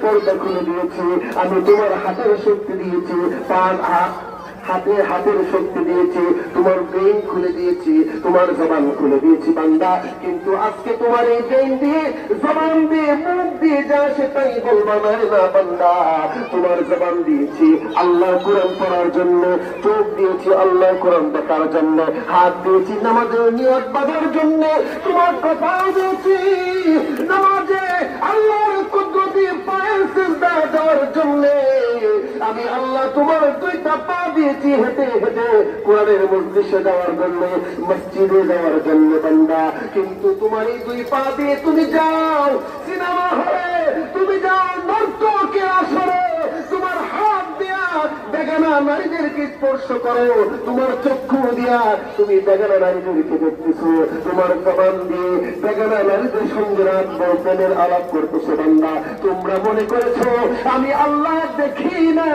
পর্দা খুলে দিয়েছি, আমি তোমার হাতের শক্তি দিয়েছি, হাতের শক্তি দিয়েছি, তোমার ব্রেন খুলে দিয়েছি, তোমার জবান খুলে দিয়েছি বান্দা। কিন্তু আজকে তোমার এই ব্রেন দিয়ে, জবান দিয়ে, মুখ দিয়ে যা সেটাই বলবা না বান্দা। তোমার জবান দিয়েছি আল্লাহ কোরআন পড়ার জন্য, চোখ দিয়েছি আল্লাহ কোরআন দেখার জন্য, হাত দিয়েছি নামাজের নিয়ত বাঁধার জন্য, তোমার কথা দিয়েছি নামাজে আল্লাহর কুদরতি পায়ের সিজদা দেওয়ার জন্য। আমি আল্লাহ তোমার দুইটা পা দিয়েছি হেঁটে হেঁটে কোরআনের মজলিসে যাওয়ার জন্য, মসজিদে যাওয়ার জন্য বান্দা। কিন্তু তোমার এই দুই পা দিয়ে তুমি যাও সিনেমা হলে, তুমি যাও নর্তকের আসরে, তোমার হাত দিয়া বেগানা নারীদেরকে স্পর্শ করো, তোমার চক্ষু দিয়া তুমি বেগানা নারীদেরকে দেখতেছো, তোমার জবান দিয়ে বেগানা নারীদের সঙ্গে রাত প্রেমের আলাপ করতেছো বান্দা। তোমরা মনে করেছো আমি আল্লাহ দেখি না।